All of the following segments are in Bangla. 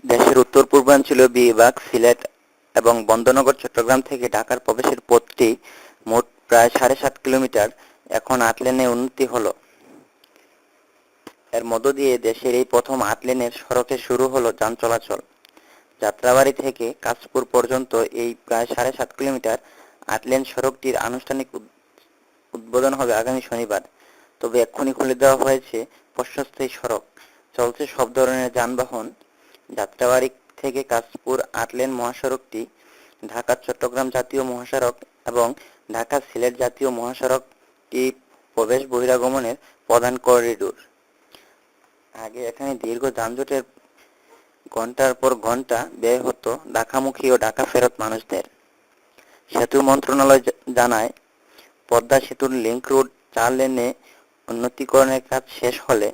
দেশের উত্তর পূর্বাঞ্চলীয় বিভাগ সিলেট এবং বন্দরনগর চট্টগ্রাম থেকে ঢাকার প্রবেশের পথটি মোট প্রায় 7.5 কিলোমিটার এখন 8 লেনে উন্নতি হলো। এর মধ্য দিয়ে দেশের এই প্রথম 8 লেনের সড়কে শুরু হলো যান চলাচল। যাত্রাবাড়ী থেকে কাশপুর পর্যন্ত এই প্রায় 7.5 কিলোমিটার 8 লেন সড়কটির আনুষ্ঠানিক উদ্বোধন হবে আগামী শনিবার। তবে এক্ষুনি খুলে দেওয়া হয়েছে প্রশস্ত এই সড়ক, চলছে সব ধরনের যানবাহন। যাত্রাবাড়ী থেকে কাশপুর 8 লেন মহাসড়কটি ঢাকা চট্টগ্রাম জাতীয় মহাসড়ক এবং ঢাকা সিলেট জাতীয় মহাসড়কটি প্রবেশ বহিরাগমনের প্রধান করিডোর। আগে এখানে দীর্ঘ যানজটের ঘন্টার পর ঘন্টা ব্যয় হতো ঢাকামুখী ও ঢাকা ফেরত মানুষদের। সেতু মন্ত্রণালয় জানায়, পদ্মা সেতুর লিংক রোড 4 লেনে উন্নতিকরণের কাজ শেষ হলে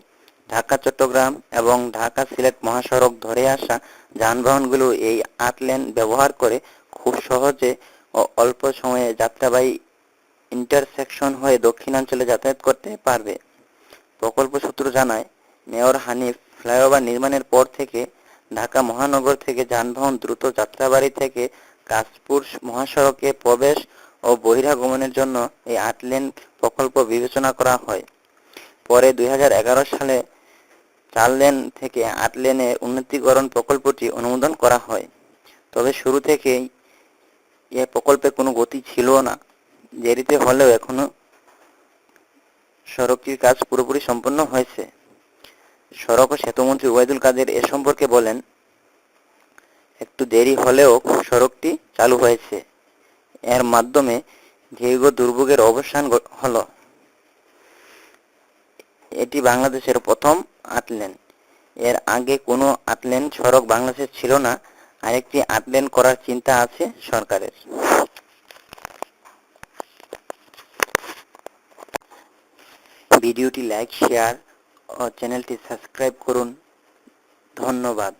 ঢাকা চট্টগ্রাম এবং ঢাকা সিলেট মহাসড়ক ধরে আসা যানবাহনগুলো এই 8 লেন ব্যবহার করে খুব সহজে ও অল্প সময়ে যাত্রাবাড়ী ইন্টারসেকশন হয়ে দক্ষিণাঞ্চলে যাতায়াত করতে পারবে। প্রকল্প সূত্র জানায়, মেয়র হানিফ ফ্লাইওভার নির্মাণের পর থেকে ঢাকা মহানগর থেকে যানবাহন দ্রুত যাত্রাবাড়ী থেকে কাশপুর মহাসড়কে প্রবেশ ও বহিরাগমনের জন্য এই 8 লেন প্রকল্প বিবেচনা করা হয়। পরে 2011 সালে 4 লেন থেকে 8 লেনের উন্নতিকরণ প্রকল্পটি অনুমোদন করা হয়। তবে শুরু থেকেই এ প্রকল্পে কোনো গতি ছিল না। দেরিতে হলেও এখনো সড়কটির কাজ পুরোপুরি সম্পন্ন হয়েছে। সড়ক ও সেতুমন্ত্রী ওবায়দুল কাদের এ সম্পর্কে বলেন, একটু দেরি হলেও সড়কটি চালু হয়েছে। এর মাধ্যমে দীর্ঘ দুর্ভোগের অবসান হলো। এটি বাংলাদেশের প্রথম 8 লেন। এর আগে কোনো 8 লেন সড়ক বাংলাদেশে ছিল না। আরেকটি 8 লেন করার চিন্তা আছে সরকারের। ভিডিওটি লাইক, শেয়ার ও চ্যানেলটি সাবস্ক্রাইব করুন। ধন্যবাদ।